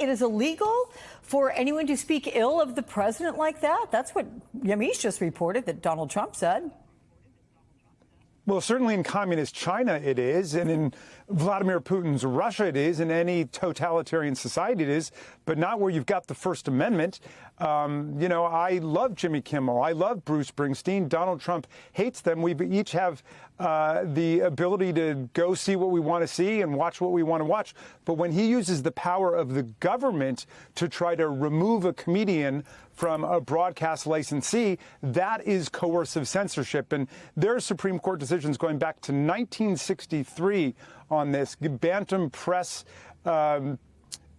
it is illegal for anyone to speak ill of the president like that? That's what Yamiche just reported that Donald Trump said. Well, certainly in communist China it is, and in Vladimir Putin's Russia it is, in any totalitarian society it is, but not where you've got the First Amendment. I love Jimmy Kimmel. I love Bruce Springsteen. Donald Trump hates them. We each have the ability to go see what we want to see and watch what we want to watch. But when he uses the power of the government to try to remove a comedian from a broadcast licensee, that is coercive censorship. And there are Supreme Court decisions going back to 1963 on this. Bantam Press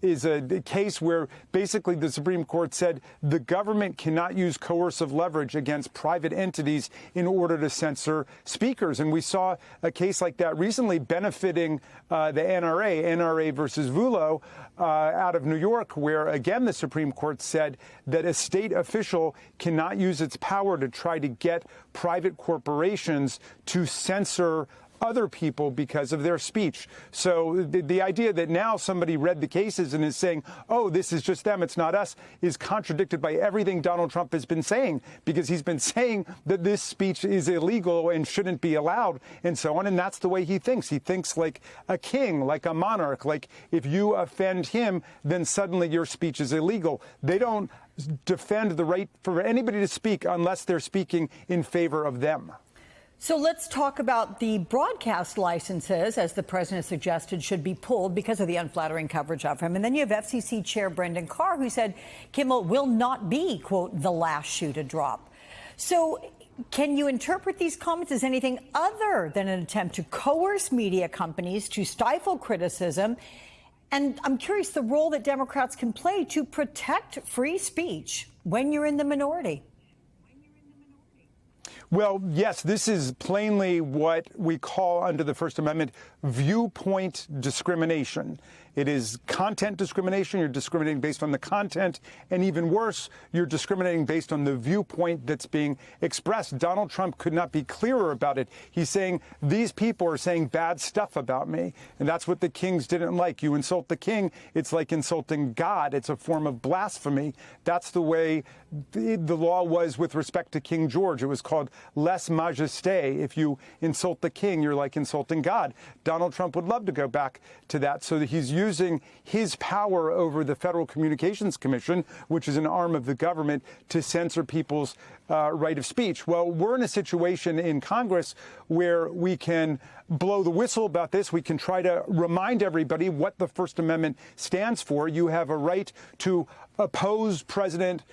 is a case where basically the Supreme Court said the government cannot use coercive leverage against private entities in order to censor speakers. And we saw a case like that recently benefiting the NRA versus Vullo out of New York, where, again, the Supreme Court said that a state official cannot use its power to try to get private corporations to censor other people because of their speech. So the idea that now somebody read the cases and is saying, oh, this is just them, it's not us, is contradicted by everything Donald Trump has been saying, because he's been saying that this speech is illegal and shouldn't be allowed and so on. And that's the way he thinks. He thinks like a king, like a monarch, like if you offend him, then suddenly your speech is illegal. They don't defend the right for anybody to speak unless they're speaking in favor of them. So let's talk about the broadcast licenses, as the president suggested, should be pulled because of the unflattering coverage of him. And then you have FCC Chair Brendan Carr, who said Kimmel will not be, quote, the last shoe to drop. So can you interpret these comments as anything other than an attempt to coerce media companies to stifle criticism? And I'm curious the role that Democrats can play to protect free speech when you're in the minority. Well, yes, this is plainly what we call under the First Amendment viewpoint discrimination. It is content discrimination. You're discriminating based on the content. And even worse, you're discriminating based on the viewpoint that's being expressed. Donald Trump could not be clearer about it. He's saying these people are saying bad stuff about me. And that's what the kings didn't like. You insult the king, it's like insulting God. It's a form of blasphemy. That's the way the law was with respect to King George. It was called lèse majesté. If you insult the king, you're like insulting God. Donald Trump would love to go back to that, so that he's using his power over the Federal Communications Commission, which is an arm of the government, to censor people's right of speech. Well, we're in a situation in Congress where we can blow the whistle about this. We can try to remind everybody what the First Amendment stands for. You have a right to oppose President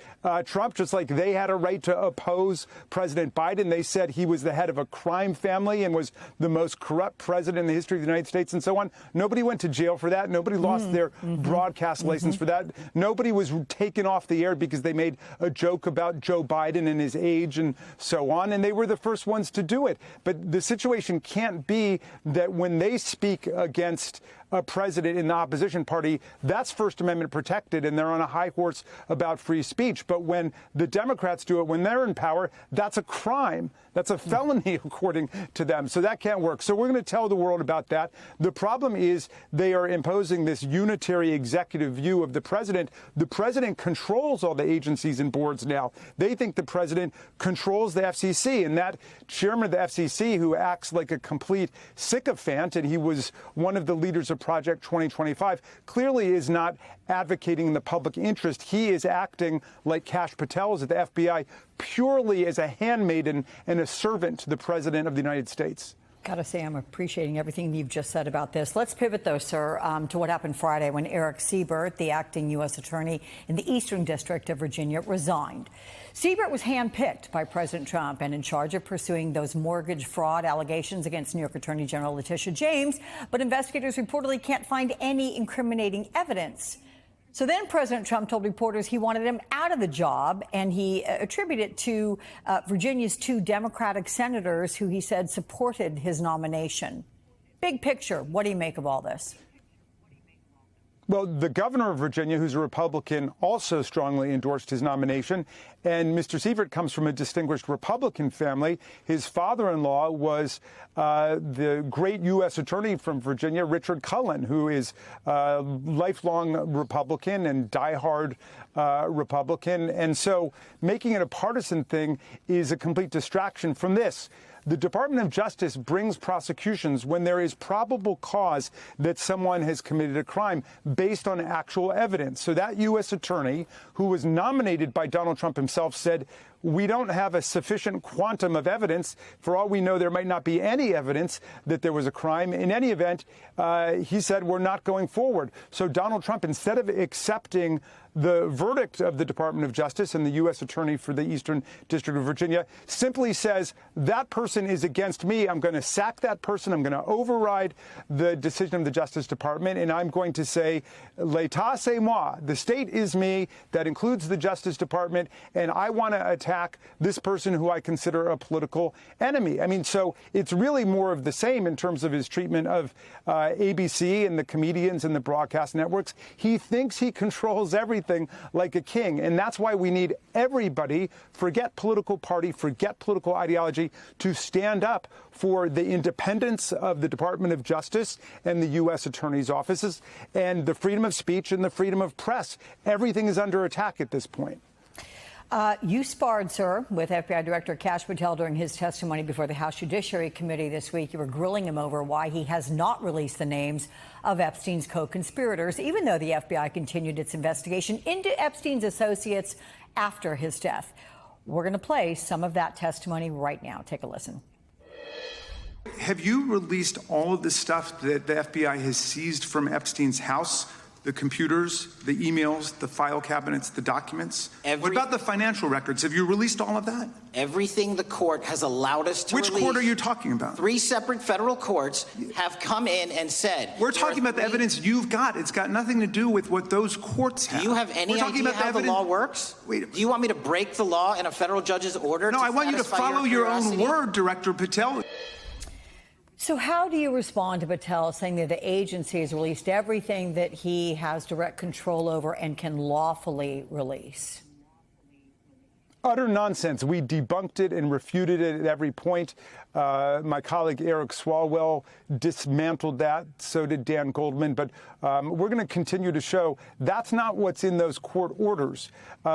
Trump, just like they had a right to oppose President Biden. They said he was the head of a crime family and was the most corrupt president in the history of the United States and so on. Nobody went to jail for that. Nobody lost their broadcast license for that. Nobody was taken off the air because they made a joke about Joe Biden and his age and so on. And they were the first ones to do it. But the situation can't be that when they speak against a president in the opposition party, that's First Amendment protected, and they're on a high horse about free speech. But when the Democrats do it, when they're in power, that's a crime. That's a felony, according to them. So that can't work. So we're going to tell the world about that. The problem is they are imposing this unitary executive view of the president. The president controls all the agencies and boards now. They think the president controls the FCC, and that chairman of the FCC, who acts like a complete sycophant, and he was one of the leaders of Project 2025, clearly is not advocating the public interest. He is acting like Kash Patel is at the FBI, purely as a handmaiden and a servant to the president of the United States. Gotta say, I'm appreciating everything you've just said about this. Let's pivot, though, sir, to what happened Friday when Eric Siebert, the acting U.S. attorney in the Eastern District of Virginia, resigned. Siebert was handpicked by President Trump and in charge of pursuing those mortgage fraud allegations against New York Attorney General Letitia James, but investigators reportedly can't find any incriminating evidence. So then President Trump told reporters he wanted him out of the job, and he attributed it to Virginia's two Democratic senators who he said supported his nomination. Big picture, what do you make of all this? Well, the governor of Virginia, who's a Republican, also strongly endorsed his nomination. And Mr. Sievert comes from a distinguished Republican family. His father-in-law was the great U.S. attorney from Virginia, Richard Cullen, who is a lifelong Republican and diehard Republican. And so making it a partisan thing is a complete distraction from this. The Department of Justice brings prosecutions when there is probable cause that someone has committed a crime based on actual evidence. So that U.S. attorney, who was nominated by Donald Trump himself, said, we don't have a sufficient quantum of evidence. For all we know, there might not be any evidence that there was a crime. In any event, he said, we're not going forward. So Donald Trump, instead of accepting the verdict of the Department of Justice and the U.S. attorney for the Eastern District of Virginia, simply says, that person is against me. I'm going to sack that person. I'm going to override the decision of the Justice Department. And I'm going to say, l'état c'est moi. The state is me. That includes the Justice Department. And I want to attack this person who I consider a political enemy. I mean, so it's really more of the same in terms of his treatment of ABC and the comedians and the broadcast networks. He thinks he controls everything like a king. And that's why we need everybody, forget political party, forget political ideology, to stand up for the independence of the Department of Justice and the U.S. Attorney's offices and the freedom of speech and the freedom of press. Everything is under attack at this point. You sparred, sir, with FBI Director Kash Patel during his testimony before the House Judiciary Committee this week. You were grilling him over why he has not released the names of Epstein's co-conspirators, even though the FBI continued its investigation into Epstein's associates after his death. We're going to play some of that testimony right now. Take a listen. Have you released all of the stuff that the FBI has seized from Epstein's house? The computers, the emails, the file cabinets, the documents? What about the financial records? Have you released all of that? Everything the court has allowed us to release. Which court are you talking about? 3 separate federal courts have come in and said... We're talking about the evidence you've got. It's got nothing to do with what those courts have. Do you have any idea how the law works? Wait, do you want me to break the law in a federal judge's order? No, I want you to follow your own word, Director Patel. So how do you respond to Patel saying that the agency has released everything that he has direct control over and can lawfully release? Utter nonsense. We debunked it and refuted it at every point. My colleague Eric Swalwell dismantled that. So did Dan Goldman. But we're going to continue to show that's not what's in those court orders.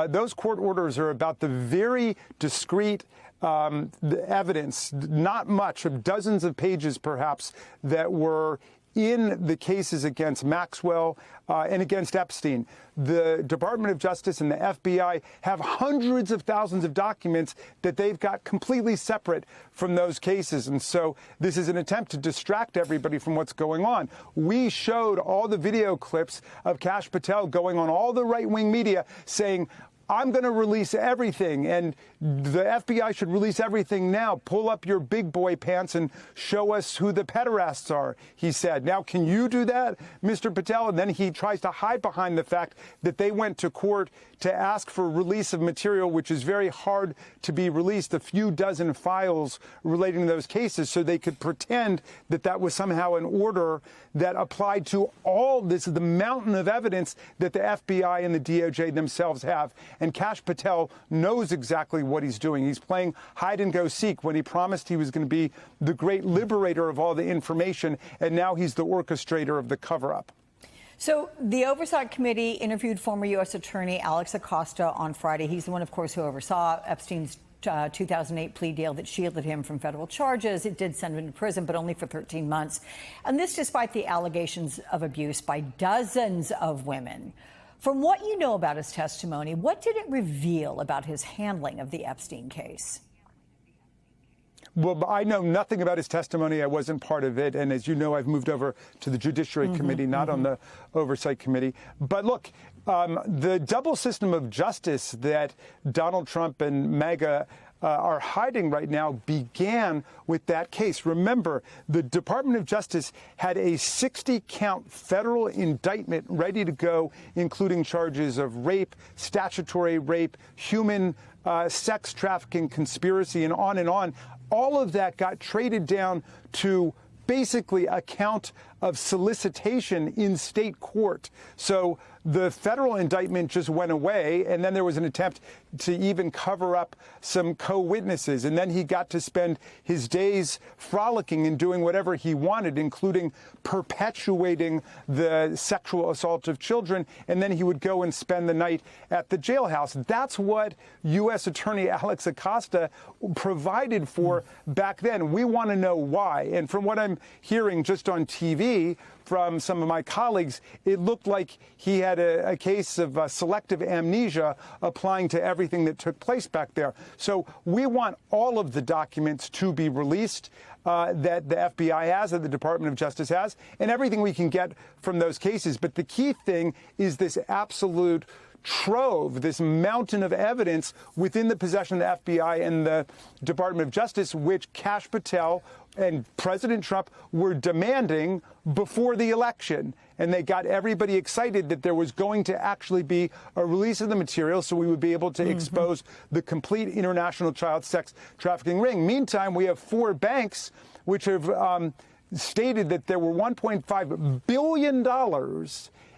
Those court orders are about the very discrete the evidence, not much, of dozens of pages perhaps, that were in the cases against Maxwell and against Epstein. The Department of Justice and the FBI have hundreds of thousands of documents that they've got completely separate from those cases. And so this is an attempt to distract everybody from what's going on. We showed all the video clips of Kash Patel going on all the right-wing media saying, I'm going to release everything, and the FBI should release everything now. Pull up your big boy pants and show us who the pederasts are, he said. Now, can you do that, Mr. Patel? And then he tries to hide behind the fact that they went to court to ask for release of material, which is very hard to be released, a few dozen files relating to those cases, so they could pretend that that was somehow an order that applied to all this, the mountain of evidence that the FBI and the DOJ themselves have. And Kash Patel knows exactly what he's doing. He's playing hide and go seek when he promised he was going to be the great liberator of all the information, and now he's the orchestrator of the cover-up. So the Oversight Committee interviewed former U.S. Attorney Alex Acosta on Friday. He's the one, of course, who oversaw Epstein's 2008 plea deal that shielded him from federal charges. It did send him to prison, but only for 13 months. And this despite the allegations of abuse by dozens of women. From what you know about his testimony, what did it reveal about his handling of the Epstein case? Well, I know nothing about his testimony. I wasn't part of it. And as you know, I've moved over to the Judiciary Committee, not on the Oversight Committee. But look, the double system of justice that Donald Trump and MAGA are hiding right now began with that case. Remember, the Department of Justice had a 60-count federal indictment ready to go, including charges of rape, statutory rape, human sex trafficking, conspiracy, and on and on. All of that got traded down to basically a count of solicitation in state court. So the federal indictment just went away, and then there was an attempt to even cover up some co-witnesses. And then he got to spend his days frolicking and doing whatever he wanted, including perpetuating the sexual assault of children. And then he would go and spend the night at the jailhouse. That's what U.S. Attorney Alex Acosta provided for back then. We want to know why. And from what I'm hearing just on TV from some of my colleagues, it looked like he had a case of selective amnesia applying to everything that took place back there. So we want all of the documents to be released that the FBI has, that the Department of Justice has, and everything we can get from those cases. But the key thing is this absolute trove, this mountain of evidence within the possession of the FBI and the Department of Justice, which Kash Patel and President Trump were demanding before the election. And they got everybody excited that there was going to actually be a release of the material so we would be able to expose the complete international child sex trafficking ring. Meantime, we have 4 banks which have stated that there were $1.5 billion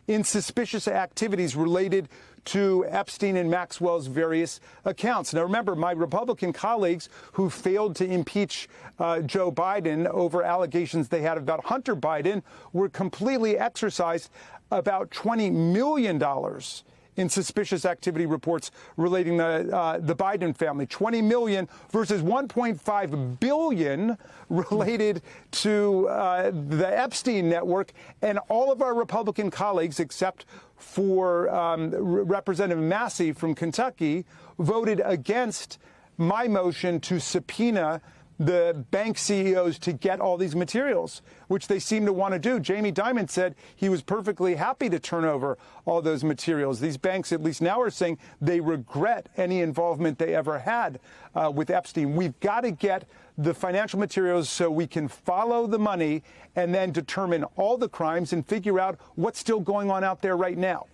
in suspicious activities related to Epstein and Maxwell's various accounts. Now, remember, my Republican colleagues who failed to impeach Joe Biden over allegations they had about Hunter Biden were completely exercised about $20 million in suspicious activity reports relating to the Biden family. 20 million versus 1.5 billion related to the Epstein network. And all of our Republican colleagues, except for Representative Massey from Kentucky, voted against my motion to subpoena the bank CEOs to get all these materials, which they seem to want to do. Jamie Dimon said he was perfectly happy to turn over all those materials. These banks, at least now, are saying they regret any involvement they ever had with Epstein. We've got to get the financial materials so we can follow the money and then determine all the crimes and figure out what's still going on out there right now.